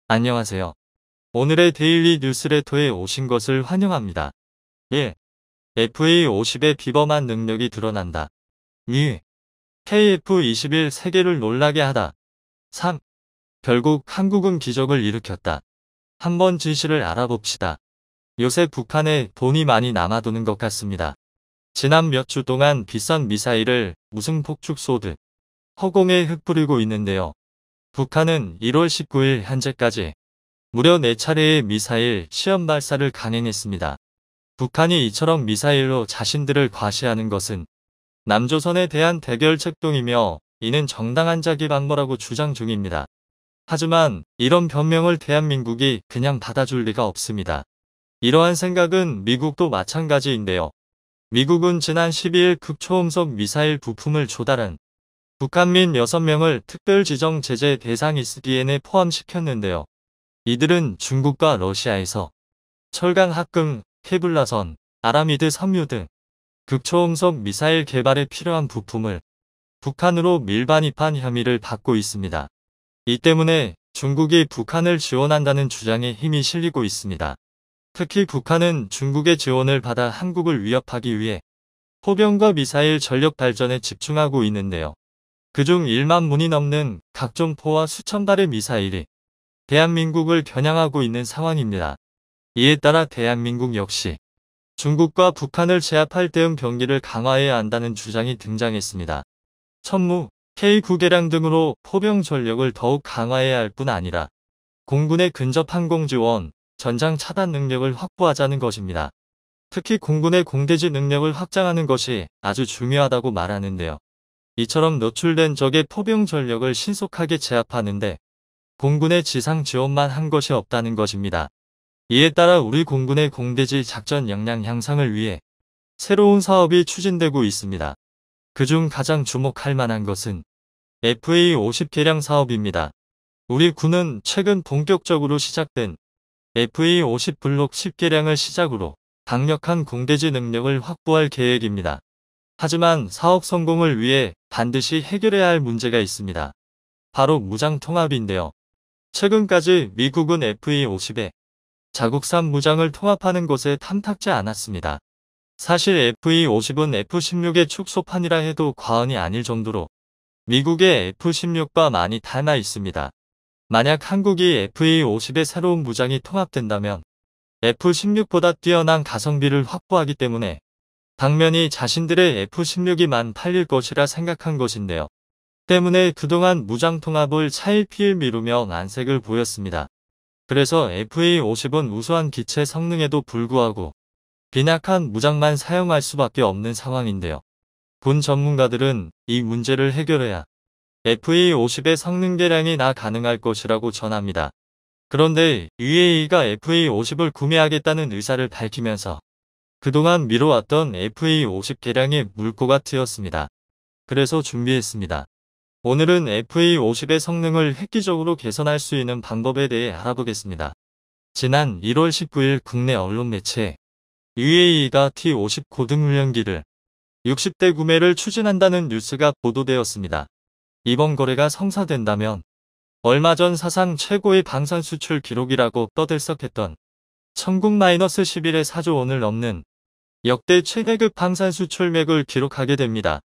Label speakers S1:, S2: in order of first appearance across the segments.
S1: 안녕하세요. 오늘의 데일리 뉴스레터에 오신 것을 환영합니다. 1. FA50의 비범한 능력이 드러난다. 2. KF21 세계를 놀라게 하다. 3. 결국 한국은 기적을 일으켰다. 한번 진실을 알아봅시다. 요새 북한에 돈이 많이 남아도는 것 같습니다. 지난 몇 주 동안 비싼 미사일을 무슨 폭죽 쏘듯 허공에 흩뿌리고 있는데요. 북한은 1월 19일 현재까지 무려 4차례의 미사일 시험 발사를 강행했습니다. 북한이 이처럼 미사일로 자신들을 과시하는 것은 남조선에 대한 대결 책동이며 이는 정당한 자기 방어라고 주장 중입니다. 하지만 이런 변명을 대한민국이 그냥 받아줄 리가 없습니다. 이러한 생각은 미국도 마찬가지인데요. 미국은 지난 12일 극초음속 미사일 부품을 조달한 북한민 6명을 특별지정 제재 대상 SDN에 포함시켰는데요. 이들은 중국과 러시아에서 철강 합금, 케블라선, 아라미드 섬유 등 극초음속 미사일 개발에 필요한 부품을 북한으로 밀반입한 혐의를 받고 있습니다. 이 때문에 중국이 북한을 지원한다는 주장에 힘이 실리고 있습니다. 특히 북한은 중국의 지원을 받아 한국을 위협하기 위해 포병과 미사일 전력 발전에 집중하고 있는데요. 그중 1만 문이 넘는 각종 포와 수천 발의 미사일이 대한민국을 겨냥하고 있는 상황입니다. 이에 따라 대한민국 역시 중국과 북한을 제압할 대응 병기를 강화해야 한다는 주장이 등장했습니다. 천무, K9개량 등으로 포병 전력을 더욱 강화해야 할 뿐 아니라 공군의 근접 항공 지원, 전장 차단 능력을 확보하자는 것입니다. 특히 공군의 공대지 능력을 확장하는 것이 아주 중요하다고 말하는데요. 이처럼 노출된 적의 포병 전력을 신속하게 제압하는데 공군의 지상 지원만 한 것이 없다는 것입니다. 이에 따라 우리 공군의 공대지 작전 역량 향상을 위해 새로운 사업이 추진되고 있습니다. 그중 가장 주목할 만한 것은 FA50 개량 사업입니다. 우리 군은 최근 본격적으로 시작된 FA50 블록 10개량을 시작으로 강력한 공대지 능력을 확보할 계획입니다. 하지만 사업 성공을 위해 반드시 해결해야 할 문제가 있습니다. 바로 무장 통합인데요. 최근까지 미국은 FA50에 자국산 무장을 통합하는 것에 탐탁지 않았습니다. 사실 FA50은 F16의 축소판이라 해도 과언이 아닐 정도로 미국의 F16과 많이 닮아 있습니다. 만약 한국이 FA50의 새로운 무장이 통합된다면 F16보다 뛰어난 가성비를 확보하기 때문에 당연히 자신들의 F16이만 팔릴 것이라 생각한 것인데요. 때문에 그동안 무장 통합을 차일피일 미루며 안색을 보였습니다. 그래서 FA50은 우수한 기체 성능에도 불구하고 빈약한 무장만 사용할 수밖에 없는 상황인데요. 군 전문가들은 이 문제를 해결해야 FA50의 성능 개량이 가능할 것이라고 전합니다. 그런데 UAE가 FA50을 구매하겠다는 의사를 밝히면서 그동안 미뤄왔던 FA50 개량의 물꼬가 트였습니다. 그래서 준비했습니다. 오늘은 FA50의 성능을 획기적으로 개선할 수 있는 방법에 대해 알아보겠습니다. 지난 1월 19일 국내 언론 매체에 UAE가 T-50 고등훈련기를 60대 구매를 추진한다는 뉴스가 보도되었습니다. 이번 거래가 성사된다면 얼마 전 사상 최고의 방산 수출 기록이라고 떠들썩했던 천국-11의 4조 원을 넘는 역대 최대급 방산 수출맥을 기록하게 됩니다.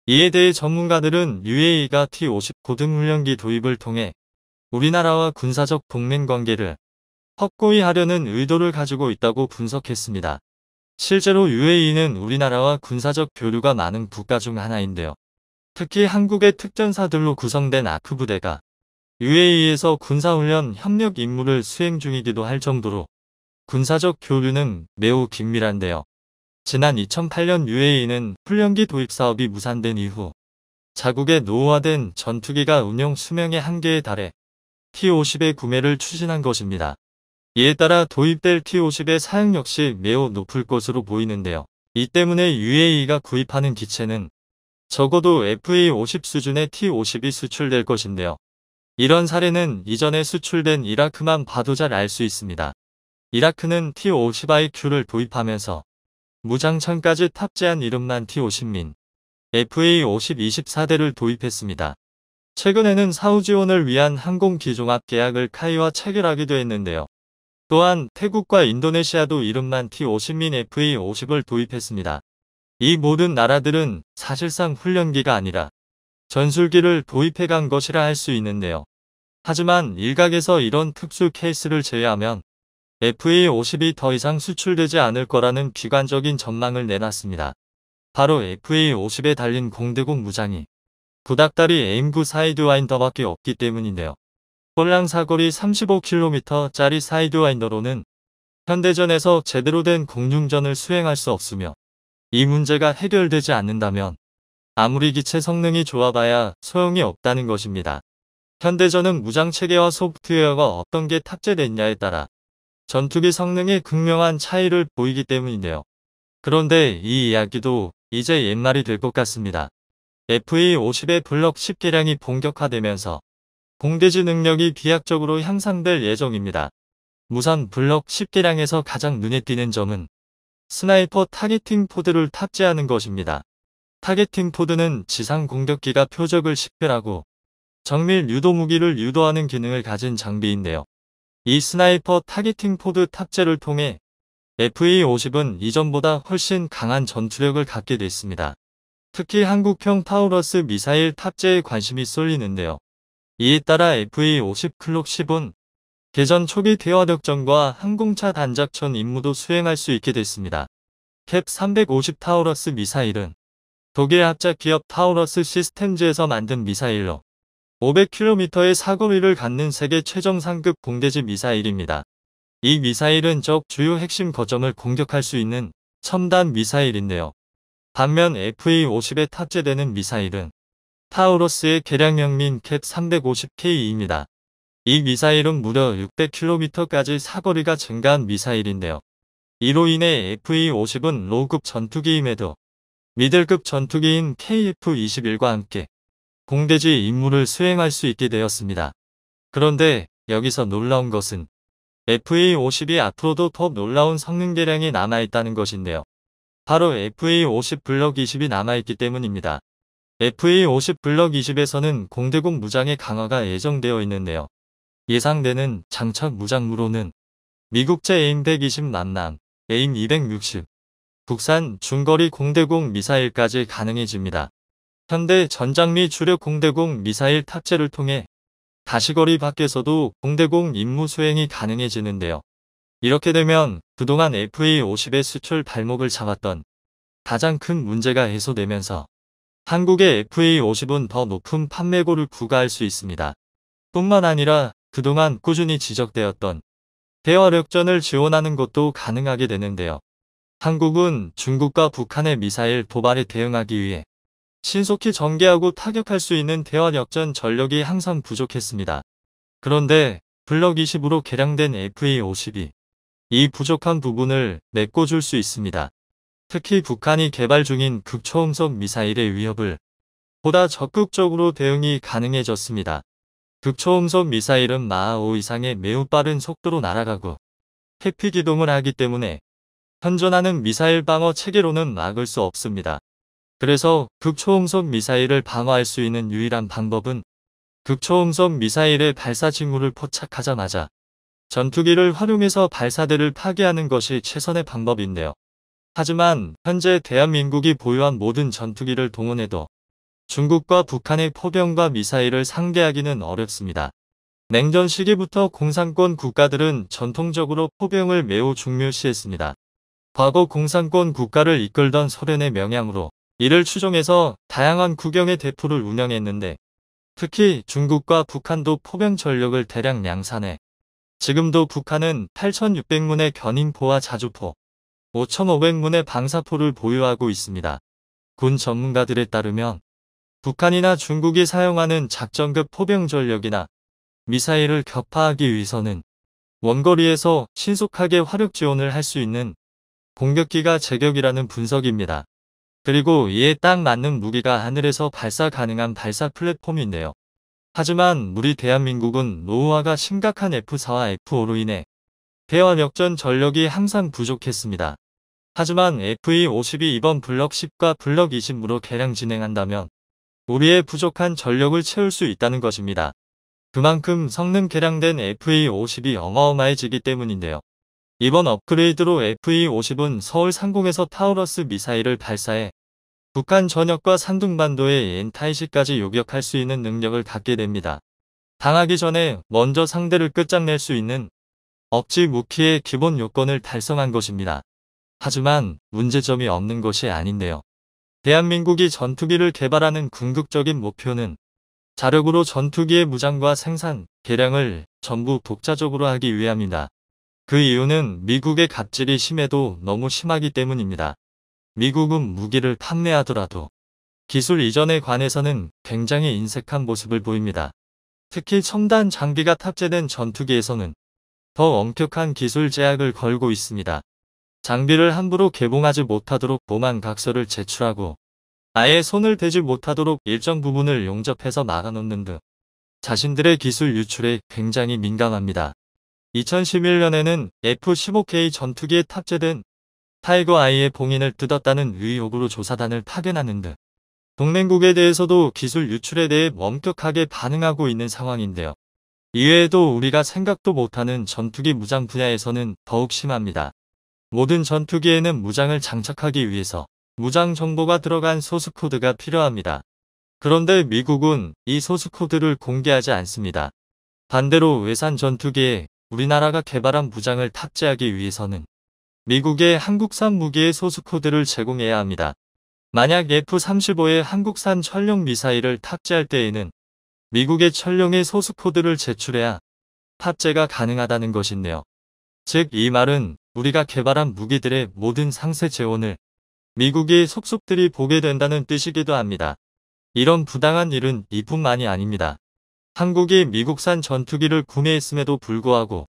S1: 이에 대해 전문가들은 UAE가 T-50 고등훈련기 도입을 통해 우리나라와 군사적 동맹관계를 확고히 하려는 의도를 가지고 있다고 분석했습니다. 실제로 UAE는 우리나라와 군사적 교류가 많은 국가 중 하나인데요. 특히 한국의 특전사들로 구성된 아크 부대가 UAE에서 군사훈련 협력 임무를 수행 중이기도 할 정도로 군사적 교류는 매우 긴밀한데요. 지난 2008년 UAE는 훈련기 도입 사업이 무산된 이후 자국의 노후화된 전투기가 운용 수명의 한계에 달해 T-50의 구매를 추진한 것입니다. 이에 따라 도입될 T-50의 사양 역시 매우 높을 것으로 보이는데요. 이 때문에 UAE가 구입하는 기체는 적어도 FA50 수준의 T-50이 수출될 것인데요. 이런 사례는 이전에 수출된 이라크만 봐도 잘 알 수 있습니다. 이라크는 T-50IQ를 도입하면서 무장창까지 탑재한 이름난 T-50민 FA50 24대를 도입했습니다. 최근에는 사후 지원을 위한 항공기종합 계약을 카이와 체결하기도 했는데요. 또한 태국과 인도네시아도 이름만 T-50민 FA-50을 도입했습니다. 이 모든 나라들은 사실상 훈련기가 아니라 전술기를 도입해간 것이라 할 수 있는데요. 하지만 일각에서 이런 특수 케이스를 제외하면 FA-50이 더 이상 수출되지 않을 거라는 비관적인 전망을 내놨습니다. 바로 FA-50에 달린 공대공 무장이 구닥다리 에임구 사이드와인더밖에 없기 때문인데요. 꼴랑 사거리 35km짜리 사이드와인더로는 현대전에서 제대로 된 공중전을 수행할 수 없으며 이 문제가 해결되지 않는다면 아무리 기체 성능이 좋아봐야 소용이 없다는 것입니다. 현대전은 무장체계와 소프트웨어가 어떤 게 탑재됐냐에 따라 전투기 성능에 극명한 차이를 보이기 때문인데요. 그런데 이 이야기도 이제 옛말이 될 것 같습니다. FA-50의 블럭 10개량이 본격화되면서 공대지 능력이 비약적으로 향상될 예정입니다. 우선 블럭 10개량에서 가장 눈에 띄는 점은 스나이퍼 타겟팅 포드를 탑재하는 것입니다. 타겟팅 포드는 지상 공격기가 표적을 식별하고 정밀 유도 무기를 유도하는 기능을 가진 장비인데요. 이 스나이퍼 타겟팅 포드 탑재를 통해 FA-50은 이전보다 훨씬 강한 전투력을 갖게 됐습니다. 특히 한국형 타우러스 미사일 탑재에 관심이 쏠리는데요. 이에 따라 FA-50 클록 10은 개전 초기 대화력전과 항공차 단작전 임무도 수행할 수 있게 됐습니다. 캡 350 타우러스 미사일은 독일 합작 기업 타우러스 시스템즈에서 만든 미사일로 500km의 사거리를 갖는 세계 최정 상급 공대지 미사일입니다. 이 미사일은 적 주요 핵심 거점을 공격할 수 있는 첨단 미사일인데요. 반면 FA-50에 탑재되는 미사일은 타우러스의 개량형민 캡 350K입니다. 이 미사일은 무려 600km까지 사거리가 증가한 미사일인데요. 이로 인해 FA-50은 로우급 전투기임에도 미들급 전투기인 KF-21과 함께 공대지 임무를 수행할 수 있게 되었습니다. 그런데 여기서 놀라운 것은 FA-50이 앞으로도 더 놀라운 성능 개량이 남아있다는 것인데요. 바로 FA-50 블럭 20이 남아있기 때문입니다. FA-50 블럭 20에서는 공대공 무장의 강화가 예정되어 있는데요. 예상되는 장착 무장무로는 미국제 에임 120 만남, 에임 260, 국산 중거리 공대공 미사일까지 가능해집니다. 현대 전장미 주력 공대공 미사일 탑재를 통해 가시거리 밖에서도 공대공 임무 수행이 가능해지는데요. 이렇게 되면 그동안 FA-50의 수출 발목을 잡았던 가장 큰 문제가 해소되면서 한국의 FA-50은 더 높은 판매고를 구가할 수 있습니다. 뿐만 아니라 그동안 꾸준히 지적되었던 대화력전을 지원하는 것도 가능하게 되는데요. 한국은 중국과 북한의 미사일 도발에 대응하기 위해 신속히 전개하고 타격할 수 있는 대화력전 전력이 항상 부족했습니다. 그런데 블럭 20으로 개량된 FA-50이 이 부족한 부분을 메꿔줄 수 있습니다. 특히 북한이 개발 중인 극초음속 미사일의 위협을 보다 적극적으로 대응이 가능해졌습니다. 극초음속 미사일은 마하 5 이상의 매우 빠른 속도로 날아가고 회피 기동을 하기 때문에 현존하는 미사일 방어 체계로는 막을 수 없습니다. 그래서 극초음속 미사일을 방어할 수 있는 유일한 방법은 극초음속 미사일의 발사 징후를 포착하자마자 전투기를 활용해서 발사대를 파괴하는 것이 최선의 방법인데요. 하지만 현재 대한민국이 보유한 모든 전투기를 동원해도 중국과 북한의 포병과 미사일을 상대하기는 어렵습니다. 냉전 시기부터 공산권 국가들은 전통적으로 포병을 매우 중요시했습니다. 과거 공산권 국가를 이끌던 소련의 명령으로 이를 추종해서 다양한 국영의 대포를 운영했는데 특히 중국과 북한도 포병 전력을 대량 양산해 지금도 북한은 8,600문의 견인포와 자주포, 5,500문의 방사포를 보유하고 있습니다. 군 전문가들에 따르면 북한이나 중국이 사용하는 작전급 포병 전력이나 미사일을 격파하기 위해서는 원거리에서 신속하게 화력 지원을 할 수 있는 공격기가 제격이라는 분석입니다. 그리고 이에 딱 맞는 무기가 하늘에서 발사 가능한 발사 플랫폼인데요. 하지만 우리 대한민국은 노후화가 심각한 F4와 F5로 인해 대화력전 전력이 항상 부족했습니다. 하지만 FA-50이 이번 블럭 10과 블럭 20으로 개량 진행한다면 우리의 부족한 전력을 채울 수 있다는 것입니다. 그만큼 성능 개량된 FA-50이 어마어마해지기 때문인데요. 이번 업그레이드로 FA-50은 서울 상공에서 타우러스 미사일을 발사해 북한 전역과 산둥반도의 N-타이시까지 요격할 수 있는 능력을 갖게 됩니다. 당하기 전에 먼저 상대를 끝장낼 수 있는 억지 무기의 기본 요건을 달성한 것입니다. 하지만 문제점이 없는 것이 아닌데요. 대한민국이 전투기를 개발하는 궁극적인 목표는 자력으로 전투기의 무장과 생산, 개량을 전부 독자적으로 하기 위함입니다. 그 이유는 미국의 갑질이 심해도 너무 심하기 때문입니다. 미국은 무기를 판매하더라도 기술 이전에 관해서는 굉장히 인색한 모습을 보입니다. 특히 첨단 장비가 탑재된 전투기에서는 더 엄격한 기술 제약을 걸고 있습니다. 장비를 함부로 개봉하지 못하도록 보만각서를 제출하고 아예 손을 대지 못하도록 일정 부분을 용접해서 막아놓는 등 자신들의 기술 유출에 굉장히 민감합니다. 2011년에는 F-15K 전투기에 탑재된 타이거 아이의 봉인을 뜯었다는 의혹으로 조사단을 파견하는 등 동맹국에 대해서도 기술 유출에 대해 엄격하게 반응하고 있는 상황인데요. 이외에도 우리가 생각도 못하는 전투기 무장 분야에서는 더욱 심합니다. 모든 전투기에는 무장을 장착하기 위해서 무장 정보가 들어간 소스코드가 필요합니다. 그런데 미국은 이 소스코드를 공개하지 않습니다. 반대로 외산 전투기에 우리나라가 개발한 무장을 탑재하기 위해서는 미국의 한국산 무기의 소스코드를 제공해야 합니다. 만약 F-35의 한국산 천룡 미사일을 탑재할 때에는 미국의 천룡의 소스코드를 제출해야 탑재가 가능하다는 것인데요. 즉 이 말은 우리가 개발한 무기들의 모든 상세 재원을 미국의 속속들이 보게 된다는 뜻이기도 합니다. 이런 부당한 일은 이뿐만이 아닙니다. 한국이 미국산 전투기를 구매했음에도 불구하고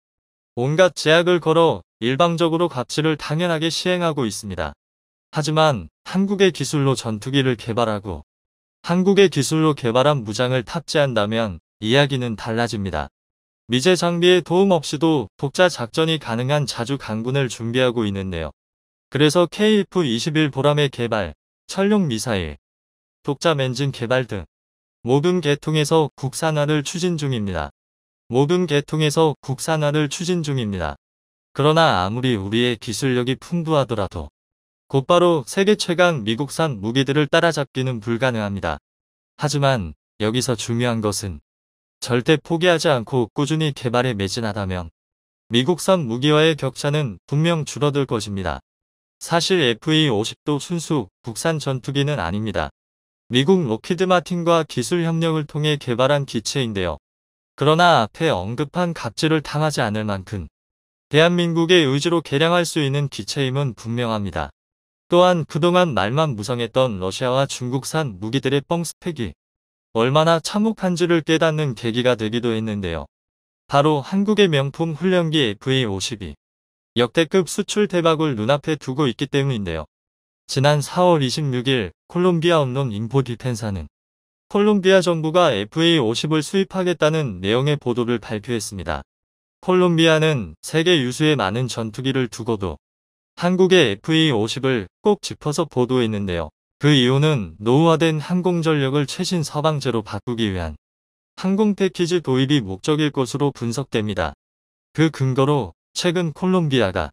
S1: 온갖 제약을 걸어 일방적으로 갑질을 당연하게 시행하고 있습니다. 하지만 한국의 기술로 전투기를 개발하고 한국의 기술로 개발한 무장을 탑재한다면 이야기는 달라집니다. 미제 장비의 도움 없이도 독자 작전이 가능한 자주 강군을 준비하고 있는데요. 그래서 KF-21 보람의 개발, 천룡 미사일, 독자 엔진 개발 등 모든 계통에서 국산화를 추진 중입니다. 그러나 아무리 우리의 기술력이 풍부하더라도 곧바로 세계 최강 미국산 무기들을 따라잡기는 불가능합니다. 하지만 여기서 중요한 것은 절대 포기하지 않고 꾸준히 개발에 매진하다면 미국산 무기와의 격차는 분명 줄어들 것입니다. 사실 FA-50도 순수 국산 전투기는 아닙니다. 미국 로키드 마틴과 기술 협력을 통해 개발한 기체인데요. 그러나 앞에 언급한 갑질을 당하지 않을 만큼 대한민국의 의지로 개량할 수 있는 기체임은 분명합니다. 또한 그동안 말만 무성했던 러시아와 중국산 무기들의 뻥스펙이 얼마나 참혹한지를 깨닫는 계기가 되기도 했는데요. 바로 한국의 명품 훈련기 FA-50이 역대급 수출 대박을 눈앞에 두고 있기 때문인데요. 지난 4월 26일 콜롬비아 언론 인포디펜사는 콜롬비아 정부가 FA-50을 수입하겠다는 내용의 보도를 발표했습니다. 콜롬비아는 세계 유수의 많은 전투기를 두고도 한국의 FA-50을 꼭 짚어서 보도했는데요. 그 이유는 노후화된 항공전력을 최신 서방제로 바꾸기 위한 항공 패키지 도입이 목적일 것으로 분석됩니다. 그 근거로 최근 콜롬비아가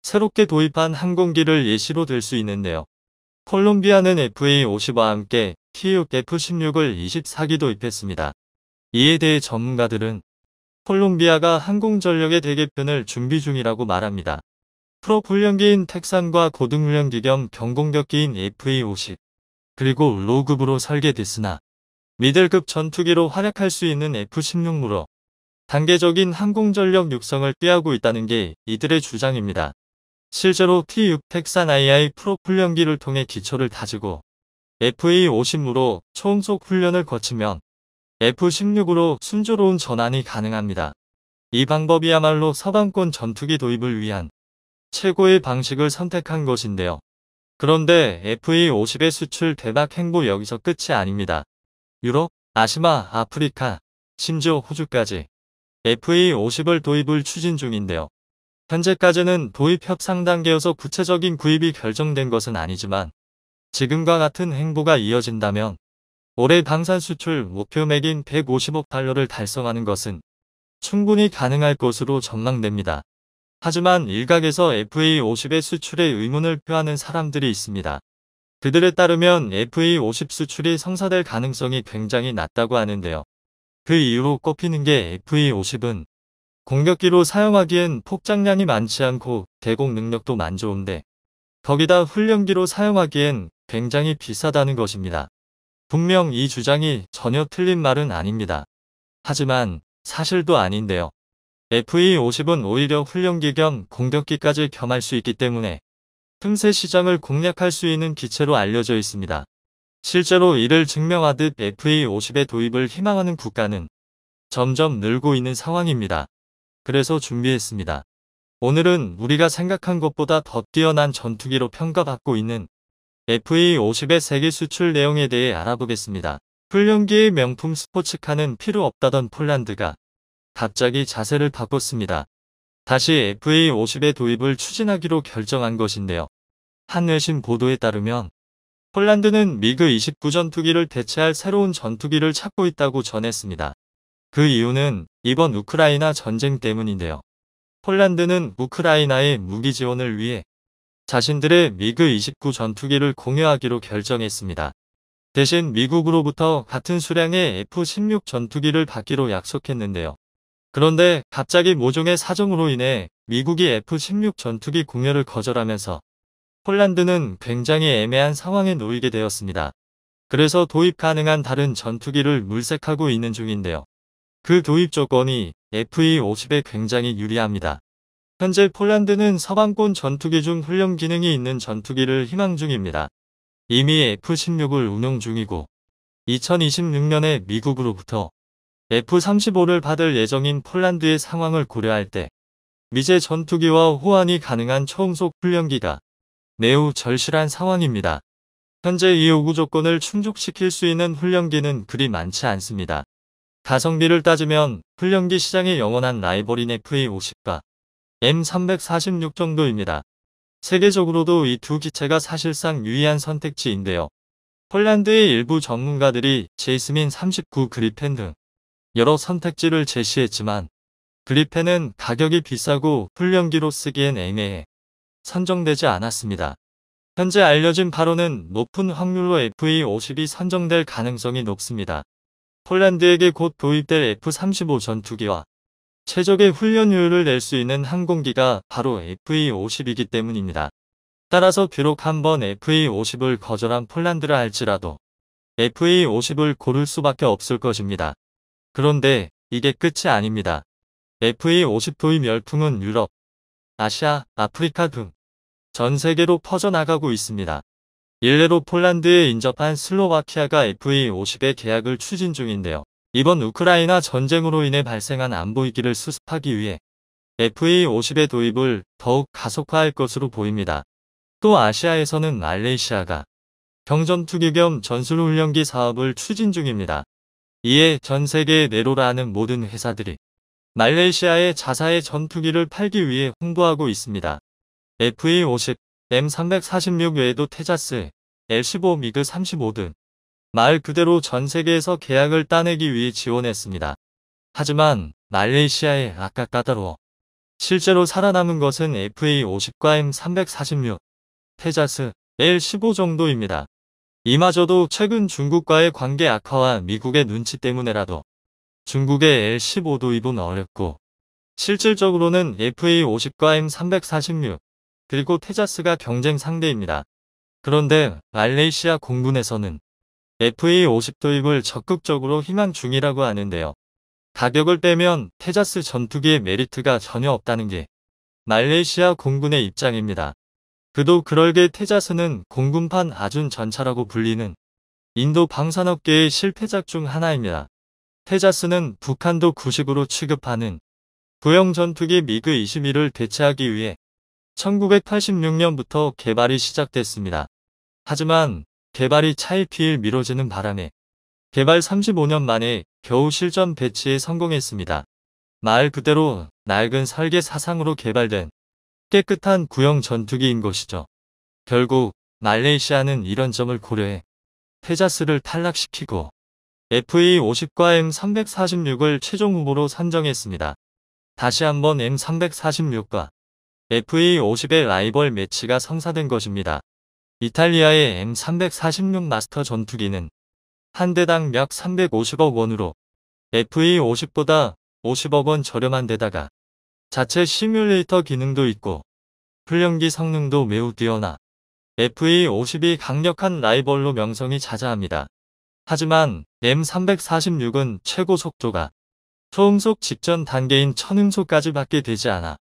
S1: 새롭게 도입한 항공기를 예시로 들 수 있는데요. 콜롬비아는 FA-50와 함께 T-6 F-16을 24기 도입했습니다. 이에 대해 전문가들은 콜롬비아가 항공전력의 대개편을 준비 중이라고 말합니다. 프로훈련기인 텍산과 고등훈련기 겸 경공격기인 FA-50 그리고 로급으로 설계됐으나 미들급 전투기로 활약할 수 있는 F-16무로 단계적인 항공전력 육성을 꾀하고 있다는 게 이들의 주장입니다. 실제로 T-6 텍산 II 프로훈련기를 통해 기초를 다지고 FA-50무로 초음속 훈련을 거치면 F-16으로 순조로운 전환이 가능합니다. 이 방법이야말로 서방권 전투기 도입을 위한 최고의 방식을 선택한 것인데요. 그런데 FA-50의 수출 대박 행보 여기서 끝이 아닙니다. 유럽, 아시아, 아프리카, 심지어 호주까지 FA-50을 도입을 추진 중인데요. 현재까지는 도입 협상 단계여서 구체적인 구입이 결정된 것은 아니지만 지금과 같은 행보가 이어진다면 올해 방산 수출 목표액인 150억 달러를 달성하는 것은 충분히 가능할 것으로 전망됩니다. 하지만 일각에서 FA50의 수출에 의문을 표하는 사람들이 있습니다. 그들에 따르면 FA50 수출이 성사될 가능성이 굉장히 낮다고 하는데요. 그 이유로 꼽히는 게 FA50은 공격기로 사용하기엔 폭장량이 많지 않고 대공 능력도 안 좋은데 거기다 훈련기로 사용하기엔 굉장히 비싸다는 것입니다. 분명 이 주장이 전혀 틀린 말은 아닙니다. 하지만 사실도 아닌데요. FA50은 오히려 훈련기 겸 공격기까지 겸할 수 있기 때문에 틈새 시장을 공략할 수 있는 기체로 알려져 있습니다. 실제로 이를 증명하듯 FA50의 도입을 희망하는 국가는 점점 늘고 있는 상황입니다. 그래서 준비했습니다. 오늘은 우리가 생각한 것보다 더 뛰어난 전투기로 평가받고 있는 FA50의 세계 수출 내용에 대해 알아보겠습니다. 훈련기의 명품 스포츠카는 필요 없다던 폴란드가 갑자기 자세를 바꿨습니다. 다시 FA50의 도입을 추진하기로 결정한 것인데요. 한 외신 보도에 따르면 폴란드는 미그-29 전투기를 대체할 새로운 전투기를 찾고 있다고 전했습니다. 그 이유는 이번 우크라이나 전쟁 때문인데요. 폴란드는 우크라이나의 무기 지원을 위해 자신들의 미그-29 전투기를 공유하기로 결정했습니다. 대신 미국으로부터 같은 수량의 F-16 전투기를 받기로 약속했는데요. 그런데 갑자기 모종의 사정으로 인해 미국이 F-16 전투기 공여를 거절하면서 폴란드는 굉장히 애매한 상황에 놓이게 되었습니다. 그래서 도입 가능한 다른 전투기를 물색하고 있는 중인데요. 그 도입 조건이 FA50에 굉장히 유리합니다. 현재 폴란드는 서방권 전투기 중 훈련 기능이 있는 전투기를 희망 중입니다. 이미 F-16을 운용 중이고 2026년에 미국으로부터 F-35를 받을 예정인 폴란드의 상황을 고려할 때 미제 전투기와 호환이 가능한 초음속 훈련기가 매우 절실한 상황입니다. 현재 이 요구 조건을 충족시킬 수 있는 훈련기는 그리 많지 않습니다. 가성비를 따지면 훈련기 시장의 영원한 라이벌인 FA50과 M346 정도입니다. 세계적으로도 이 두 기체가 사실상 유의한 선택지인데요. 폴란드의 일부 전문가들이 제이스민 39 그리펜 등 여러 선택지를 제시했지만 그리펜은 가격이 비싸고 훈련기로 쓰기엔 애매해 선정되지 않았습니다. 현재 알려진 바로는 높은 확률로 FA50이 선정될 가능성이 높습니다. 폴란드에게 곧 도입될 F-35 전투기와 최적의 훈련효율을 낼 수 있는 항공기가 바로 FA50이기 때문입니다. 따라서 비록 한번 FA50을 거절한 폴란드라 할지라도 FA50을 고를 수밖에 없을 것입니다. 그런데 이게 끝이 아닙니다. FA50 도입 열풍은 유럽, 아시아, 아프리카 등 전 세계로 퍼져나가고 있습니다. 일례로 폴란드에 인접한 슬로바키아가 FA50의 계약을 추진 중인데요. 이번 우크라이나 전쟁으로 인해 발생한 안보위기를 수습하기 위해 FA50의 도입을 더욱 가속화할 것으로 보입니다. 또 아시아에서는 말레이시아가 경전투기 겸 전술훈련기 사업을 추진 중입니다. 이에 전 세계에 내로라 하는 모든 회사들이 말레이시아에 자사의 전투기를 팔기 위해 홍보하고 있습니다. FA50, M346 외에도 테자스, L15 미그 35 등 말 그대로 전 세계에서 계약을 따내기 위해 지원했습니다. 하지만 말레이시아의 아까 까다로워 실제로 살아남은 것은 FA50과 M346, 테자스, L15 정도입니다. 이마저도 최근 중국과의 관계 악화와 미국의 눈치 때문에라도 중국의 L15 도입은 어렵고 실질적으로는 FA50과 M346 그리고 테자스가 경쟁 상대입니다. 그런데 말레이시아 공군에서는 FA50 도입을 적극적으로 희망 중이라고 하는데요. 가격을 빼면 테자스 전투기의 메리트가 전혀 없다는 게 말레이시아 공군의 입장입니다. 그도 그럴게 테자스는 공군판 아준 전차라고 불리는 인도 방산업계의 실패작 중 하나입니다. 테자스는 북한도 구식으로 취급하는 구형 전투기 미그-21을 대체하기 위해 1986년부터 개발이 시작됐습니다. 하지만 개발이 차일피일 미뤄지는 바람에 개발 35년 만에 겨우 실전 배치에 성공했습니다. 말 그대로 낡은 설계 사상으로 개발된 깨끗한 구형 전투기인 것이죠. 결국 말레이시아는 이런 점을 고려해 테자스를 탈락시키고 FA50과 M346을 최종 후보로 선정했습니다. 다시 한번 M346과 FA50의 라이벌 매치가 성사된 것입니다. 이탈리아의 M346 마스터 전투기는 한 대당 약 350억 원으로 FA50보다 50억 원 저렴한 데다가 자체 시뮬레이터 기능도 있고 훈련기 성능도 매우 뛰어나 FA50이 강력한 라이벌로 명성이 자자합니다. 하지만 M346은 최고 속도가 초음속 직전 단계인 천음속까지 받게 되지 않아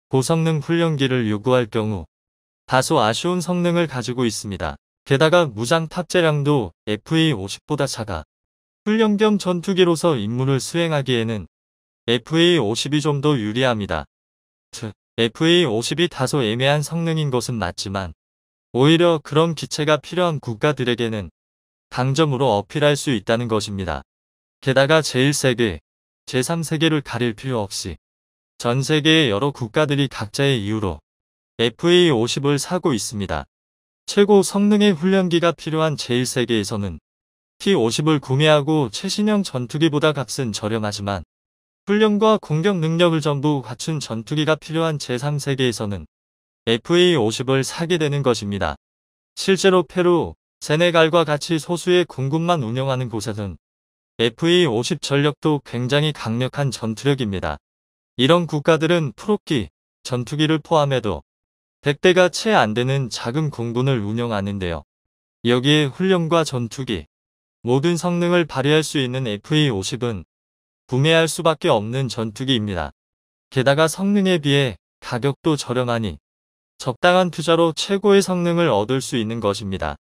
S1: 고성능 훈련기를 요구할 경우 다소 아쉬운 성능을 가지고 있습니다. 게다가 무장 탑재량도 FA50보다 작아 훈련 겸 전투기로서 임무를 수행하기에는 FA50이 좀 더 유리합니다. 즉, FA50이 다소 애매한 성능인 것은 맞지만 오히려 그런 기체가 필요한 국가들에게는 강점으로 어필할 수 있다는 것입니다. 게다가 제1세계, 제3세계를 가릴 필요 없이 전 세계의 여러 국가들이 각자의 이유로 FA50을 사고 있습니다. 최고 성능의 훈련기가 필요한 제1세계에서는 T50을 구매하고 최신형 전투기보다 값은 저렴하지만 훈련과 공격 능력을 전부 갖춘 전투기가 필요한 제3세계에서는 FA50을 사게 되는 것입니다. 실제로 페루, 세네갈과 같이 소수의 군군만 운영하는 곳에선 FA50 전력도 굉장히 강력한 전투력입니다. 이런 국가들은 프로기, 전투기를 포함해도 100대가 채 안 되는 작은 공군을 운영하는데요. 여기에 훈련과 전투기, 모든 성능을 발휘할 수 있는 FA50은 구매할 수밖에 없는 전투기입니다. 게다가 성능에 비해 가격도 저렴하니 적당한 투자로 최고의 성능을 얻을 수 있는 것입니다.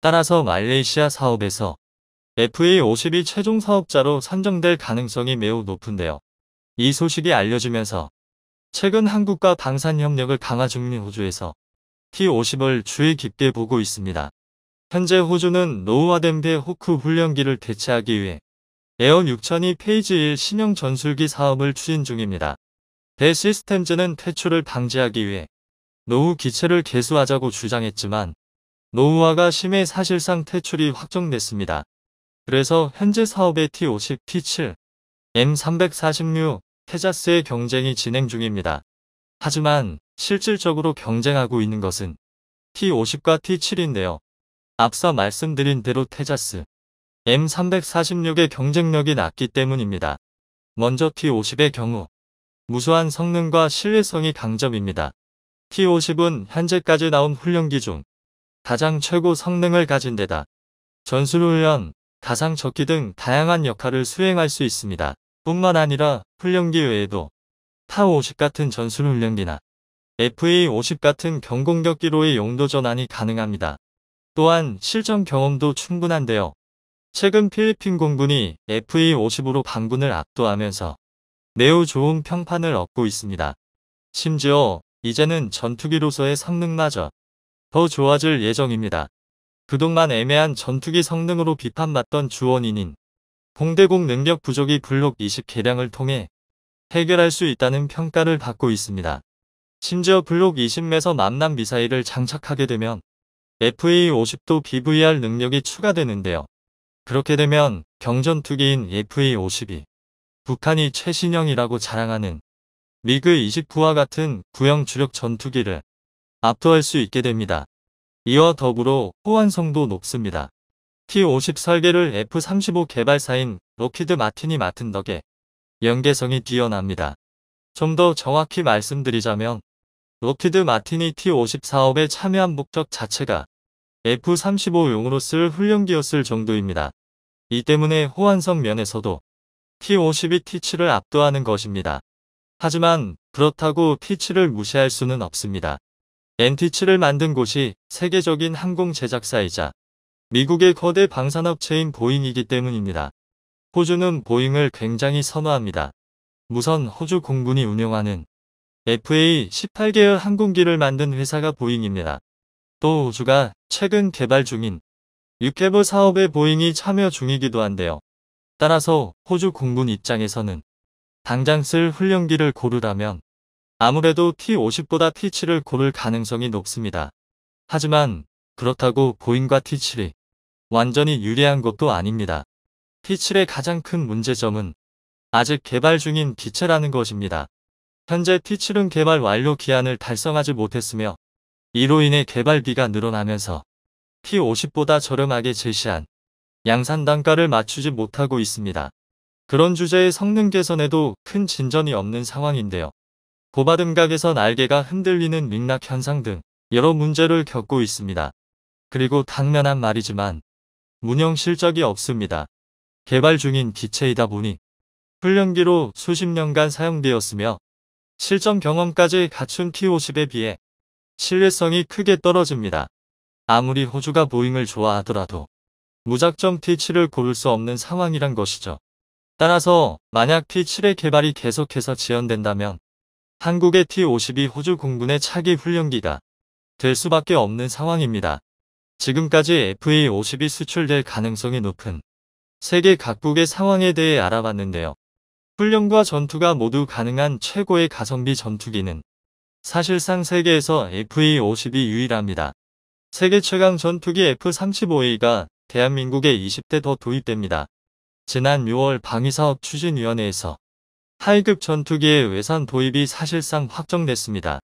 S1: 따라서 말레이시아 사업에서 FA50이 최종 사업자로 선정될 가능성이 매우 높은데요. 이 소식이 알려지면서 최근 한국과 방산협력을 강화 중인 호주에서 T50을 주의 깊게 보고 있습니다. 현재 호주는 노후화된 배 호크 훈련기를 대체하기 위해 에어 6002 페이지 1 신형 전술기 사업을 추진 중입니다. 배 시스템즈는 퇴출을 방지하기 위해 노후 기체를 개수하자고 주장했지만 노후화가 심해 사실상 퇴출이 확정됐습니다. 그래서 현재 사업의 T50, T7, M346, 테자스의 경쟁이 진행 중입니다. 하지만 실질적으로 경쟁하고 있는 것은 T50과 T7인데요. 앞서 말씀드린 대로 테자스, M346의 경쟁력이 낮기 때문입니다. 먼저 T50의 경우 무수한 성능과 신뢰성이 강점입니다. T50은 현재까지 나온 훈련기 중 가장 최고 성능을 가진 데다 전술훈련, 가상적기 등 다양한 역할을 수행할 수 있습니다. 뿐만 아니라 훈련기 외에도 타50 같은 전술훈련기나 FA50 같은 경공격기로의 용도 전환이 가능합니다. 또한 실전 경험도 충분한데요. 최근 필리핀 공군이 FA50으로 반군을 압도하면서 매우 좋은 평판을 얻고 있습니다. 심지어 이제는 전투기로서의 성능마저 더 좋아질 예정입니다. 그동안 애매한 전투기 성능으로 비판받던 주원인인 공대공 능력 부족이 블록 20 개량을 통해 해결할 수 있다는 평가를 받고 있습니다. 심지어 블록 20에서 맘남 미사일을 장착하게 되면 FA50도 BVR 능력이 추가되는데요. 그렇게 되면 경전투기인 FA50이 북한이 최신형이라고 자랑하는 미그 29와 같은 구형 주력 전투기를 압도할 수 있게 됩니다. 이와 더불어 호환성도 높습니다. T50 설계를 F-35 개발사인 록히드 마틴이 맡은 덕에 연계성이 뛰어납니다. 좀 더 정확히 말씀드리자면 록히드 마틴이 T50 사업에 참여한 목적 자체가 F-35용으로 쓸 훈련기였을 정도입니다. 이 때문에 호환성 면에서도 T50이 T7을 압도하는 것입니다. 하지만 그렇다고 T7을 무시할 수는 없습니다. NT7을 만든 곳이 세계적인 항공 제작사이자 미국의 거대 방산업체인 보잉이기 때문입니다. 호주는 보잉을 굉장히 선호합니다. 우선 호주 공군이 운영하는 FA-18 계열 항공기를 만든 회사가 보잉입니다. 또 호주가 최근 개발 중인 유캐브 사업에 보잉이 참여 중이기도 한데요. 따라서 호주 공군 입장에서는 당장 쓸 훈련기를 고르라면 아무래도 T50보다 T7을 고를 가능성이 높습니다. 하지만 그렇다고 보잉과 T7이 완전히 유리한 것도 아닙니다. T7의 가장 큰 문제점은 아직 개발 중인 기체라는 것입니다. 현재 T7은 개발 완료 기한을 달성하지 못했으며 이로 인해 개발비가 늘어나면서 T50보다 저렴하게 제시한 양산 단가를 맞추지 못하고 있습니다. 그런 주제의 성능 개선에도 큰 진전이 없는 상황인데요. 고바등각에서 날개가 흔들리는 링락 현상 등 여러 문제를 겪고 있습니다. 그리고 당면한 말이지만 운영 실적이 없습니다. 개발 중인 기체이다 보니 훈련기로 수십 년간 사용되었으며 실전 경험까지 갖춘 T50에 비해 신뢰성이 크게 떨어집니다. 아무리 호주가 보잉을 좋아하더라도 무작정 T7을 고를 수 없는 상황이란 것이죠. 따라서 만약 T7의 개발이 계속해서 지연된다면 한국의 T50이 호주 공군의 차기 훈련기가 될 수밖에 없는 상황입니다. 지금까지 FA50이 수출될 가능성이 높은 세계 각국의 상황에 대해 알아봤는데요. 훈련과 전투가 모두 가능한 최고의 가성비 전투기는 사실상 세계에서 FA50이 유일합니다. 세계 최강 전투기 F-35A가 대한민국에 20대 더 도입됩니다. 지난 6월 방위사업추진위원회에서 하이급 전투기의 외산 도입이 사실상 확정됐습니다.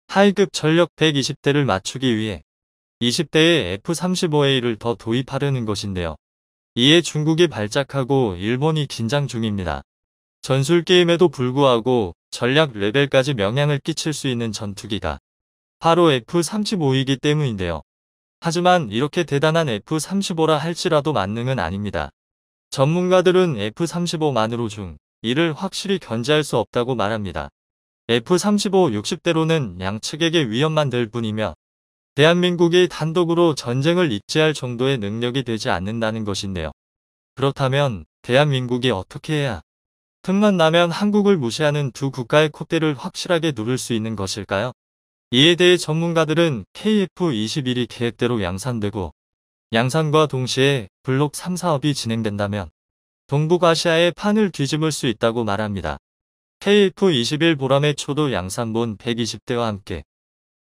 S1: 하이급 전력 120대를 맞추기 위해 20대의 F-35A를 더 도입하려는 것인데요. 이에 중국이 발작하고 일본이 긴장 중입니다. 전술게임에도 불구하고 전략 레벨까지 영향을 끼칠 수 있는 전투기가 바로 F-35이기 때문인데요. 하지만 이렇게 대단한 F-35라 할지라도 만능은 아닙니다. 전문가들은 F-35만으로 중 이를 확실히 견제할 수 없다고 말합니다. F-35 60대로는 양측에게 위협만 될 뿐이며 대한민국이 단독으로 전쟁을 입지할 정도의 능력이 되지 않는다는 것인데요. 그렇다면 대한민국이 어떻게 해야 틈만 나면 한국을 무시하는 두 국가의 콧대를 확실하게 누를 수 있는 것일까요? 이에 대해 전문가들은 KF-21이 계획대로 양산되고 양산과 동시에 블록 3 사업이 진행된다면 동북아시아의 판을 뒤집을 수 있다고 말합니다. KF-21 보람의 초도 양산본 120대와 함께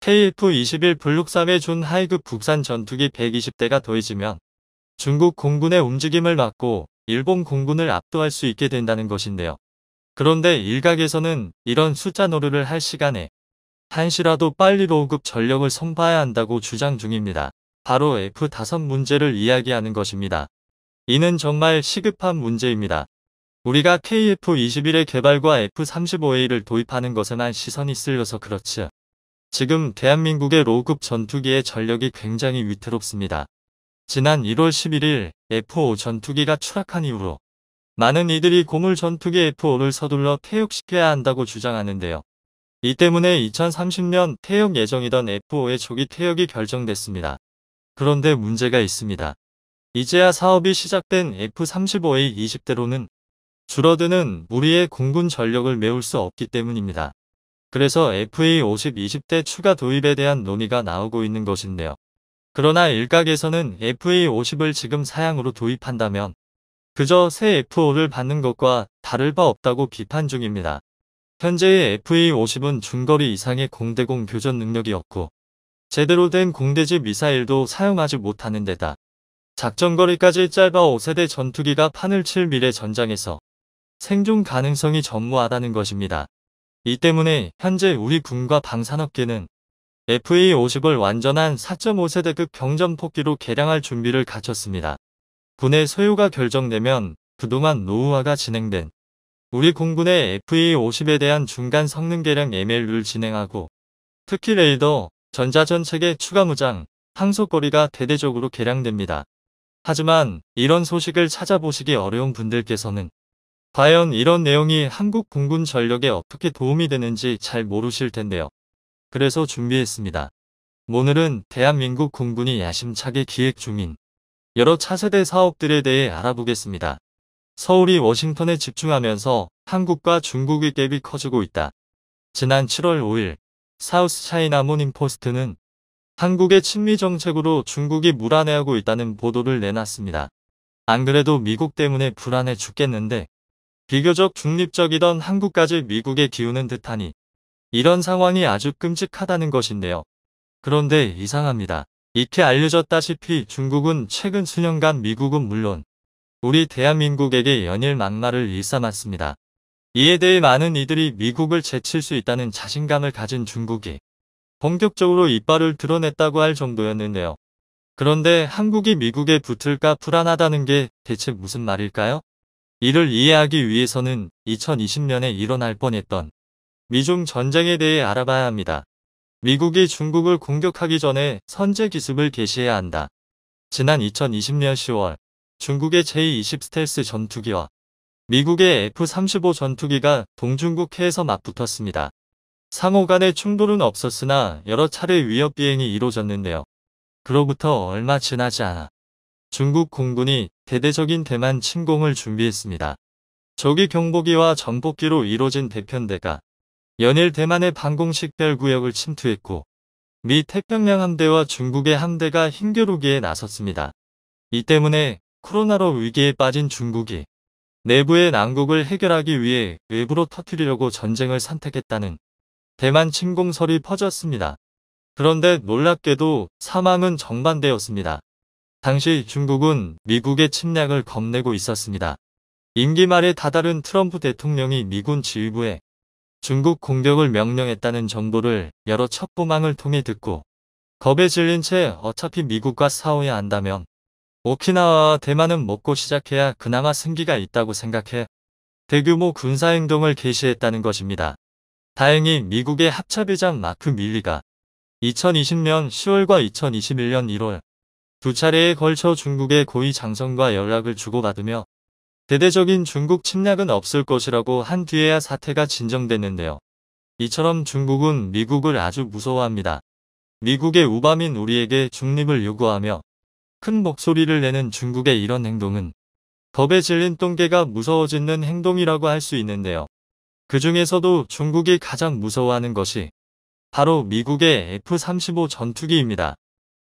S1: KF-21 블록 3의 준 하이급 국산 전투기 120대가 더해지면 중국 공군의 움직임을 막고 일본 공군을 압도할 수 있게 된다는 것인데요. 그런데 일각에서는 이런 숫자 노름을 할 시간에 한시라도 빨리 5급 전력을 선보아야 한다고 주장 중입니다. 바로 F5 문제를 이야기하는 것입니다. 이는 정말 시급한 문제입니다. 우리가 KF-21의 개발과 F-35A를 도입하는 것에만 시선이 쓸려서 그렇지. 지금 대한민국의 로급 전투기의 전력이 굉장히 위태롭습니다. 지난 1월 11일 F5 전투기가 추락한 이후로 많은 이들이 고물 전투기 F5를 서둘러 퇴역시켜야 한다고 주장하는데요. 이 때문에 2030년 퇴역 예정이던 F5의 조기 퇴역이 결정됐습니다. 그런데 문제가 있습니다. 이제야 사업이 시작된 F-35A 20대로는 줄어드는 우리의 공군 전력을 메울 수 없기 때문입니다. 그래서 FA-50 20대 추가 도입에 대한 논의가 나오고 있는 것인데요. 그러나 일각에서는 FA-50을 지금 사양으로 도입한다면 그저 새 F5를 받는 것과 다를 바 없다고 비판 중입니다. 현재의 FA-50은 중거리 이상의 공대공 교전 능력이 없고 제대로 된 공대지 미사일도 사용하지 못하는 데다 작전거리까지 짧아 5세대 전투기가 판을 칠 미래 전장에서 생존 가능성이 전무하다는 것입니다. 이 때문에 현재 우리 군과 방산업계는 FA-50을 완전한 4.5세대급 경전폭기로 개량할 준비를 갖췄습니다. 군의 소유가 결정되면 그동안 노후화가 진행된 우리 공군의 FA-50에 대한 중간 성능 개량 MLU를 진행하고 특히 레이더, 전자전체계 추가 무장, 항속거리가 대대적으로 개량됩니다. 하지만 이런 소식을 찾아보시기 어려운 분들께서는 과연 이런 내용이 한국 공군 전력에 어떻게 도움이 되는지 잘 모르실 텐데요. 그래서 준비했습니다. 오늘은 대한민국 공군이 야심차게 기획 중인 여러 차세대 사업들에 대해 알아보겠습니다. 서울이 워싱턴에 집중하면서 한국과 중국의 갭이 커지고 있다. 지난 7월 5일 사우스 차이나 모닝 포스트는 한국의 친미 정책으로 중국이 물안해하고 있다는 보도를 내놨습니다. 안 그래도 미국 때문에 불안해 죽겠는데 비교적 중립적이던 한국까지 미국에 기우는 듯하니 이런 상황이 아주 끔찍하다는 것인데요. 그런데 이상합니다. 익히 알려졌다시피 중국은 최근 수년간 미국은 물론 우리 대한민국에게 연일 막말을 일삼았습니다. 이에 대해 많은 이들이 미국을 제칠 수 있다는 자신감을 가진 중국이 본격적으로 이빨을 드러냈다고 할 정도였는데요. 그런데 한국이 미국에 붙을까 불안하다는 게 대체 무슨 말일까요? 이를 이해하기 위해서는 2020년에 일어날 뻔했던 미중 전쟁에 대해 알아봐야 합니다. 미국이 중국을 공격하기 전에 선제 기습을 개시해야 한다. 지난 2020년 10월 중국의 제-20 스텔스 전투기와 미국의 F-35 전투기가 동중국 해에서 맞붙었습니다. 상호 간의 충돌은 없었으나 여러 차례 위협 비행이 이루어졌는데요. 그로부터 얼마 지나지 않아 중국 공군이 대대적인 대만 침공을 준비했습니다. 조기 경보기와 전폭기로 이루어진 대편대가 연일 대만의 방공식별 구역을 침투했고 미 태평양 함대와 중국의 함대가 힘겨루기에 나섰습니다. 이 때문에 코로나로 위기에 빠진 중국이 내부의 난국을 해결하기 위해 외부로 터뜨리려고 전쟁을 선택했다는 대만 침공설이 퍼졌습니다. 그런데 놀랍게도 사망은 정반대였습니다. 당시 중국은 미국의 침략을 겁내고 있었습니다. 임기 말에 다다른 트럼프 대통령이 미군 지휘부에 중국 공격을 명령했다는 정보를 여러 첩보망을 통해 듣고 겁에 질린 채 어차피 미국과 싸워야 한다면 오키나와와 대만은 먹고 시작해야 그나마 승기가 있다고 생각해 대규모 군사행동을 개시했다는 것입니다. 다행히 미국의 합참의장 마크 밀리가 2020년 10월과 2021년 1월 두 차례에 걸쳐 중국의 고위 장성과 연락을 주고받으며 대대적인 중국 침략은 없을 것이라고 한 뒤에야 사태가 진정됐는데요. 이처럼 중국은 미국을 아주 무서워합니다. 미국의 우방인 우리에게 중립을 요구하며 큰 목소리를 내는 중국의 이런 행동은 겁에 질린 똥개가 무서워지는 행동이라고 할 수 있는데요. 그 중에서도 중국이 가장 무서워하는 것이 바로 미국의 F-35 전투기입니다.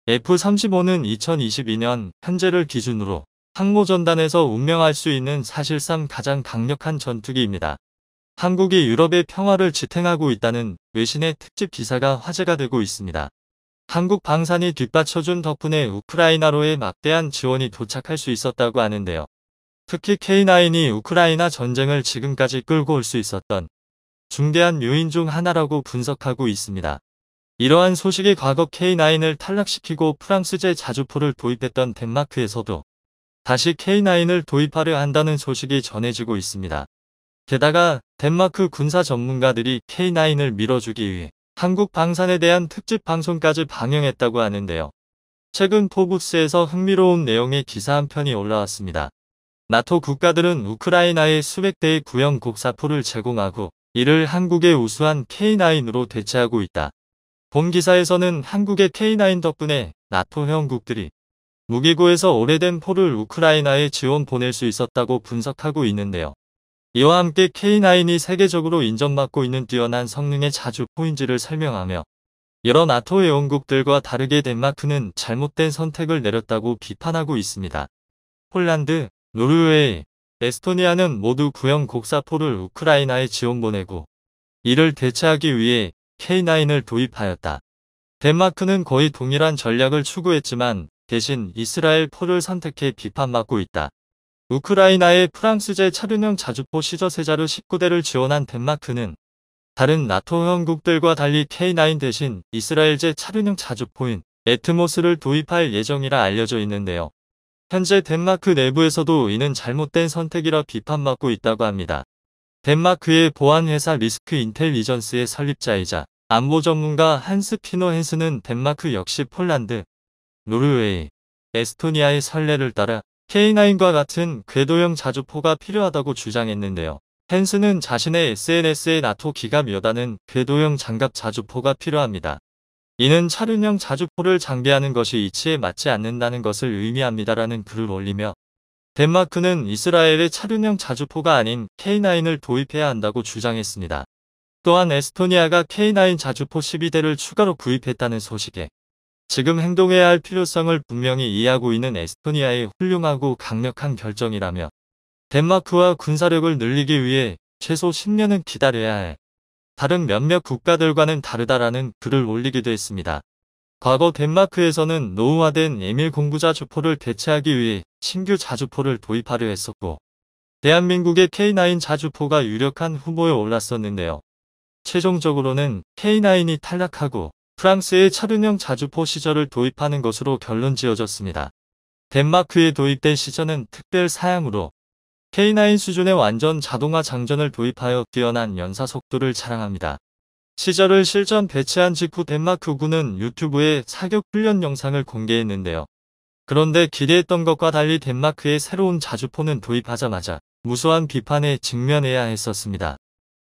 S1: F-35는 2022년 현재를 기준으로 항모전단에서 운명할 수 있는 사실상 가장 강력한 전투기입니다. 한국이 유럽의 평화를 지탱하고 있다는 외신의 특집 기사가 화제가 되고 있습니다. 한국 방산이 뒷받쳐준 덕분에 우크라이나로의 막대한 지원이 도착할 수 있었다고 하는데요. 특히 K9이 우크라이나 전쟁을 지금까지 끌고 올 수 있었던 중대한 요인 중 하나라고 분석하고 있습니다. 이러한 소식이 과거 K9을 탈락시키고 프랑스제 자주포를 도입했던 덴마크에서도 다시 K9을 도입하려 한다는 소식이 전해지고 있습니다. 게다가 덴마크 군사 전문가들이 K9을 밀어주기 위해 한국 방산에 대한 특집 방송까지 방영했다고 하는데요. 최근 포브스에서 흥미로운 내용의 기사 한 편이 올라왔습니다. 나토 국가들은 우크라이나에 수백 대의 구형 곡사포를 제공하고 이를 한국의 우수한 K9으로 대체하고 있다. 본 기사에서는 한국의 K9 덕분에 나토 회원국들이 무기고에서 오래된 포를 우크라이나에 지원 보낼 수 있었다고 분석하고 있는데요. 이와 함께 K9이 세계적으로 인정받고 있는 뛰어난 성능의 자주포인지를 설명하며 여러 나토 회원국들과 다르게 덴마크는 잘못된 선택을 내렸다고 비판하고 있습니다. 폴란드, 노르웨이, 에스토니아는 모두 구형 곡사포를 우크라이나에 지원 보내고 이를 대체하기 위해 K9을 도입하였다. 덴마크는 거의 동일한 전략을 추구했지만 대신 이스라엘 포를 선택해 비판받고 있다. 우크라이나의 프랑스제 차륜형 자주포 시저세자르 19대를 지원한 덴마크는 다른 나토 회원국들과 달리 K9 대신 이스라엘제 차륜형 자주포인 에트모스를 도입할 예정이라 알려져 있는데요. 현재 덴마크 내부에서도 이는 잘못된 선택이라 비판받고 있다고 합니다. 덴마크의 보안회사 리스크 인텔리전스의 설립자이자 안보 전문가 한스 피노 헨스는 덴마크 역시 폴란드, 노르웨이, 에스토니아의 선례를 따라 K9과 같은 궤도형 자주포가 필요하다고 주장했는데요. 헨스는 자신의 SNS에 나토 기갑 여단은 궤도형 장갑 자주포가 필요합니다. 이는 차륜형 자주포를 장비하는 것이 이치에 맞지 않는다는 것을 의미합니다라는 글을 올리며 덴마크는 이스라엘의 차륜형 자주포가 아닌 K9을 도입해야 한다고 주장했습니다. 또한 에스토니아가 K9 자주포 12대를 추가로 구입했다는 소식에 지금 행동해야 할 필요성을 분명히 이해하고 있는 에스토니아의 훌륭하고 강력한 결정이라며 덴마크와 군사력을 늘리기 위해 최소 10년은 기다려야 할 다른 몇몇 국가들과는 다르다라는 글을 올리기도 했습니다. 과거 덴마크에서는 노후화된 에밀 공구 자주포를 대체하기 위해 신규 자주포를 도입하려 했었고, 대한민국의 K9 자주포가 유력한 후보에 올랐었는데요. 최종적으로는 K9이 탈락하고 프랑스의 차륜형 자주포 시저를 도입하는 것으로 결론 지어졌습니다. 덴마크에 도입된 시저는 특별 사양으로 K9 수준의 완전 자동화 장전을 도입하여 뛰어난 연사 속도를 자랑합니다. 시저를 실전 배치한 직후 덴마크군은 유튜브에 사격 훈련 영상을 공개했는데요. 그런데 기대했던 것과 달리 덴마크의 새로운 자주포는 도입하자마자 무수한 비판에 직면해야 했었습니다.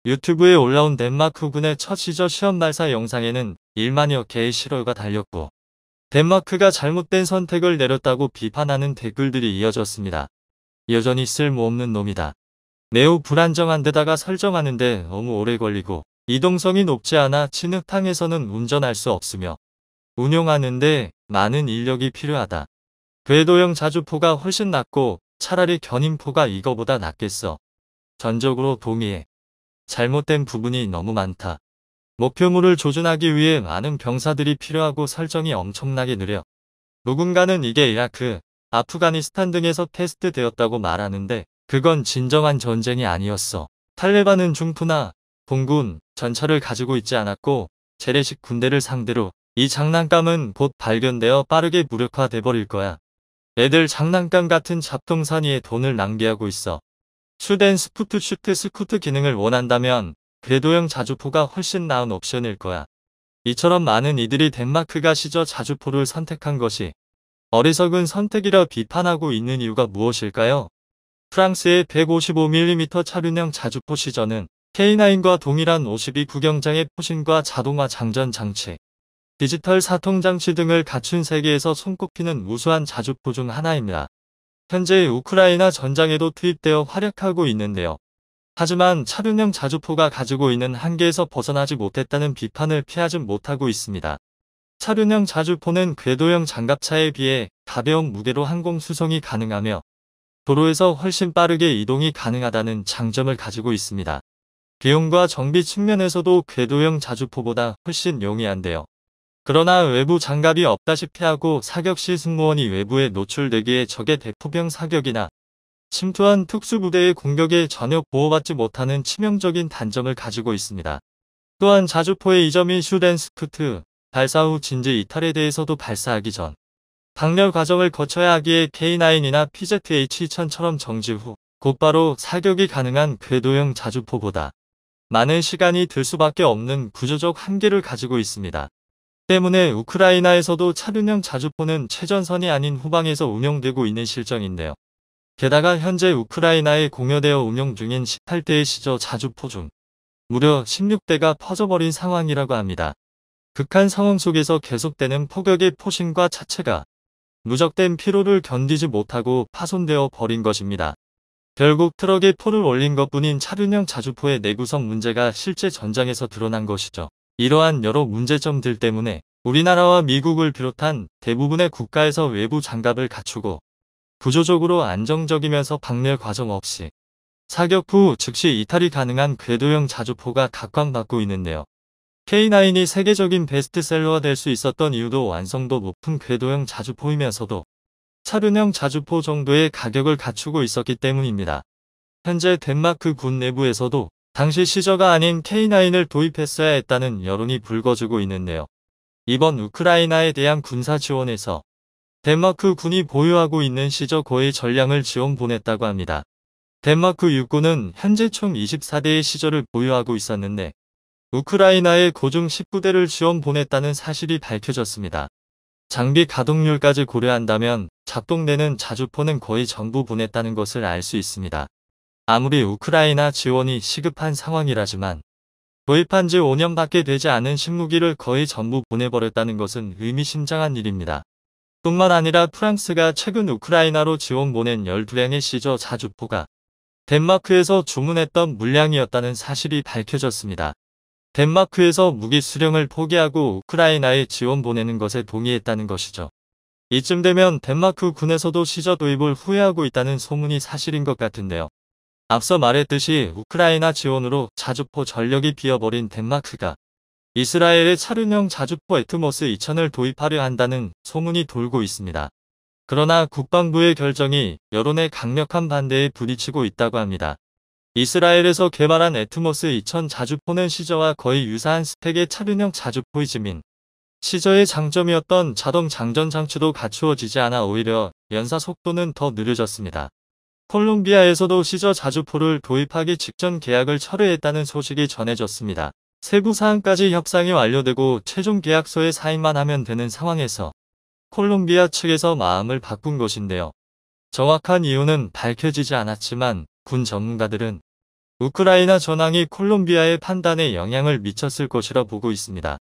S1: 유튜브에 올라온 덴마크군의 첫 시저 시험 발사 영상에는 1만여 개의 실어가 달렸고, 덴마크가 잘못된 선택을 내렸다고 비판하는 댓글들이 이어졌습니다. 여전히 쓸모없는 놈이다. 매우 불안정한 데다가 설정하는데 너무 오래 걸리고 이동성이 높지 않아 진흙탕에서는 운전할 수 없으며 운용하는데 많은 인력이 필요하다. 궤도형 자주포가 훨씬 낫고 차라리 견인포가 이거보다 낫겠어. 전적으로 동의해. 잘못된 부분이 너무 많다. 목표물을 조준하기 위해 많은 병사들이 필요하고 설정이 엄청나게 느려. 누군가는 이게 이라크, 아프가니스탄 등에서 테스트되었다고 말하는데 그건 진정한 전쟁이 아니었어. 탈레반은 중투나 공군, 전차를 가지고 있지 않았고 재래식 군대를 상대로 이 장난감은 곧 발견되어 빠르게 무력화돼 버릴 거야. 애들 장난감 같은 잡동사니에 돈을 낭비하고 있어. 슈덴 스푸트 슈트 스쿠트 기능을 원한다면 궤도형 자주포가 훨씬 나은 옵션일 거야. 이처럼 많은 이들이 덴마크가 시저 자주포를 선택한 것이 어리석은 선택이라 비판하고 있는 이유가 무엇일까요? 프랑스의 155mm 차륜형 자주포 시저는 K9과 동일한 52 구경장의 포신과 자동화 장전 장치, 디지털 사통 장치 등을 갖춘 세계에서 손꼽히는 우수한 자주포 중 하나입니다. 현재 우크라이나 전장에도 투입되어 활약하고 있는데요. 하지만 차륜형 자주포가 가지고 있는 한계에서 벗어나지 못했다는 비판을 피하지 못하고 있습니다. 차륜형 자주포는 궤도형 장갑차에 비해 가벼운 무게로 항공 수송이 가능하며 도로에서 훨씬 빠르게 이동이 가능하다는 장점을 가지고 있습니다. 비용과 정비 측면에서도 궤도형 자주포보다 훨씬 용이한데요. 그러나 외부 장갑이 없다시피 하고 사격 시 승무원이 외부에 노출되기에 적의 대포병 사격이나 침투한 특수부대의 공격에 전혀 보호받지 못하는 치명적인 단점을 가지고 있습니다. 또한 자주포의 이점인 슈덴 스쿠트, 발사 후 진지 이탈에 대해서도 발사하기 전 방열 과정을 거쳐야 하기에 K9이나 PZH-2000처럼 정지 후 곧바로 사격이 가능한 궤도형 자주포보다 많은 시간이 들 수밖에 없는 구조적 한계를 가지고 있습니다. 때문에 우크라이나에서도 차륜형 자주포는 최전선이 아닌 후방에서 운용되고 있는 실정인데요. 게다가 현재 우크라이나에 공여되어 운용 중인 18대의 시저 자주포 중 무려 16대가 퍼져버린 상황이라고 합니다. 극한 상황 속에서 계속되는 폭격의 포신과 차체가 누적된 피로를 견디지 못하고 파손되어 버린 것입니다. 결국 트럭에 포를 올린 것뿐인 차륜형 자주포의 내구성 문제가 실제 전장에서 드러난 것이죠. 이러한 여러 문제점들 때문에 우리나라와 미국을 비롯한 대부분의 국가에서 외부 장갑을 갖추고 구조적으로 안정적이면서 방열 과정 없이 사격 후 즉시 이탈이 가능한 궤도형 자주포가 각광받고 있는데요. K9이 세계적인 베스트셀러가 될 수 있었던 이유도 완성도 높은 궤도형 자주포이면서도 차륜형 자주포 정도의 가격을 갖추고 있었기 때문입니다. 현재 덴마크 군 내부에서도 당시 시저가 아닌 K9을 도입했어야 했다는 여론이 불거지고 있는데요. 이번 우크라이나에 대한 군사 지원에서 덴마크 군이 보유하고 있는 시저 거의 전량을 지원 보냈다고 합니다. 덴마크 육군은 현재 총 24대의 시저를 보유하고 있었는데 우크라이나에 고중 19대를 지원 보냈다는 사실이 밝혀졌습니다. 장비 가동률까지 고려한다면 작동되는 자주포는 거의 전부 보냈다는 것을 알 수 있습니다. 아무리 우크라이나 지원이 시급한 상황이라지만 도입한 지 5년밖에 되지 않은 신무기를 거의 전부 보내버렸다는 것은 의미심장한 일입니다. 뿐만 아니라 프랑스가 최근 우크라이나로 지원 보낸 12량의 시저 자주포가 덴마크에서 주문했던 물량이었다는 사실이 밝혀졌습니다. 덴마크에서 무기 수령을 포기하고 우크라이나에 지원 보내는 것에 동의했다는 것이죠. 이쯤 되면 덴마크 군에서도 시저 도입을 후회하고 있다는 소문이 사실인 것 같은데요. 앞서 말했듯이 우크라이나 지원으로 자주포 전력이 비어버린 덴마크가 이스라엘의 차륜형 자주포 애트모스 2000을 도입하려 한다는 소문이 돌고 있습니다. 그러나 국방부의 결정이 여론의 강력한 반대에 부딪히고 있다고 합니다. 이스라엘에서 개발한 애트모스 2000 자주포는 시저와 거의 유사한 스펙의 차륜형 자주포이지만 시저의 장점이었던 자동 장전 장치도 갖추어지지 않아 오히려 연사 속도는 더 느려졌습니다. 콜롬비아에서도 시저 자주포를 도입하기 직전 계약을 철회했다는 소식이 전해졌습니다. 세부 사항까지 협상이 완료되고 최종 계약서에 사인만 하면 되는 상황에서 콜롬비아 측에서 마음을 바꾼 것인데요. 정확한 이유는 밝혀지지 않았지만 군 전문가들은 우크라이나 전황이 콜롬비아의 판단에 영향을 미쳤을 것이라 보고 있습니다.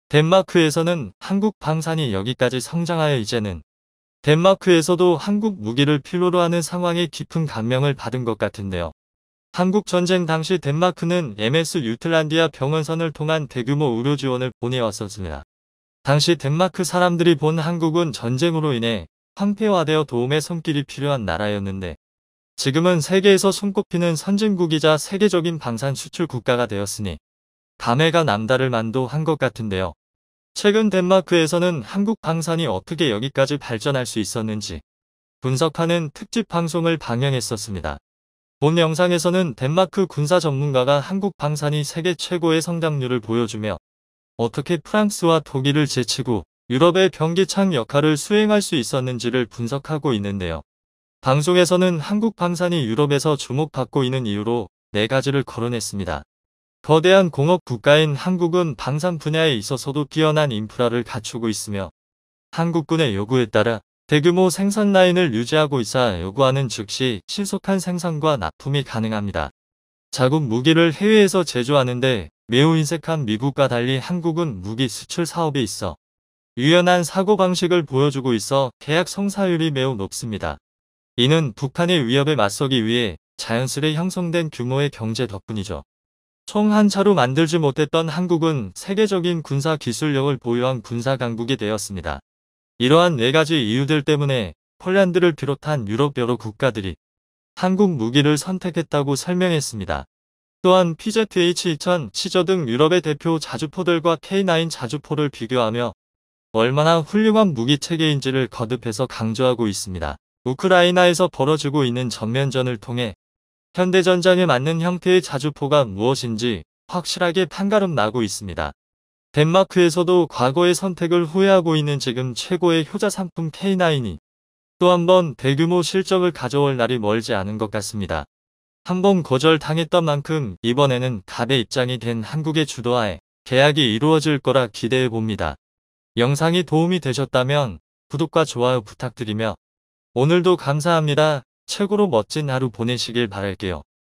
S1: 덴마크에서는 한국 방산이 여기까지 성장하여 이제는 덴마크에서도 한국 무기를 필요로 하는 상황에 깊은 감명을 받은 것 같은데요. 한국 전쟁 당시 덴마크는 MS 유틀란디아 병원선을 통한 대규모 의료 지원을 보내왔었습니다. 당시 덴마크 사람들이 본 한국은 전쟁으로 인해 황폐화되어 도움의 손길이 필요한 나라였는데 지금은 세계에서 손꼽히는 선진국이자 세계적인 방산 수출 국가가 되었으니 감회가 남다를 만도 한 것 같은데요. 최근 덴마크에서는 한국 방산이 어떻게 여기까지 발전할 수 있었는지 분석하는 특집 방송을 방영했었습니다. 본 영상에서는 덴마크 군사 전문가가 한국 방산이 세계 최고의 성장률을 보여주며 어떻게 프랑스와 독일을 제치고 유럽의 변기창 역할을 수행할 수 있었는지를 분석하고 있는데요. 방송에서는 한국 방산이 유럽에서 주목받고 있는 이유로 4가지를 거론했습니다. 거대한 공업 국가인 한국은 방산 분야에 있어서도 뛰어난 인프라를 갖추고 있으며 한국군의 요구에 따라 대규모 생산 라인을 유지하고 있어 요구하는 즉시 신속한 생산과 납품이 가능합니다. 자국 무기를 해외에서 제조하는데 매우 인색한 미국과 달리 한국은 무기 수출 사업에 있어 유연한 사고방식을 보여주고 있어 계약 성사율이 매우 높습니다. 이는 북한의 위협에 맞서기 위해 자연스레 형성된 규모의 경제 덕분이죠. 총 한 차로 만들지 못했던 한국은 세계적인 군사 기술력을 보유한 군사 강국이 되었습니다. 이러한 4가지 이유들 때문에 폴란드를 비롯한 유럽 여러 국가들이 한국 무기를 선택했다고 설명했습니다. 또한 PZH-2000, 시저 등 유럽의 대표 자주포들과 K9 자주포를 비교하며 얼마나 훌륭한 무기 체계인지를 거듭해서 강조하고 있습니다. 우크라이나에서 벌어지고 있는 전면전을 통해 현대전장에 맞는 형태의 자주포가 무엇인지 확실하게 판가름 나고 있습니다. 덴마크에서도 과거의 선택을 후회하고 있는 지금 최고의 효자 상품 K9이 또 한 번 대규모 실적을 가져올 날이 멀지 않은 것 같습니다. 한번 거절당했던 만큼 이번에는 갑의 입장이 된 한국의 주도하에 계약이 이루어질 거라 기대해 봅니다. 영상이 도움이 되셨다면 구독과 좋아요 부탁드리며 오늘도 감사합니다. 최고로 멋진 하루 보내시길 바랄게요.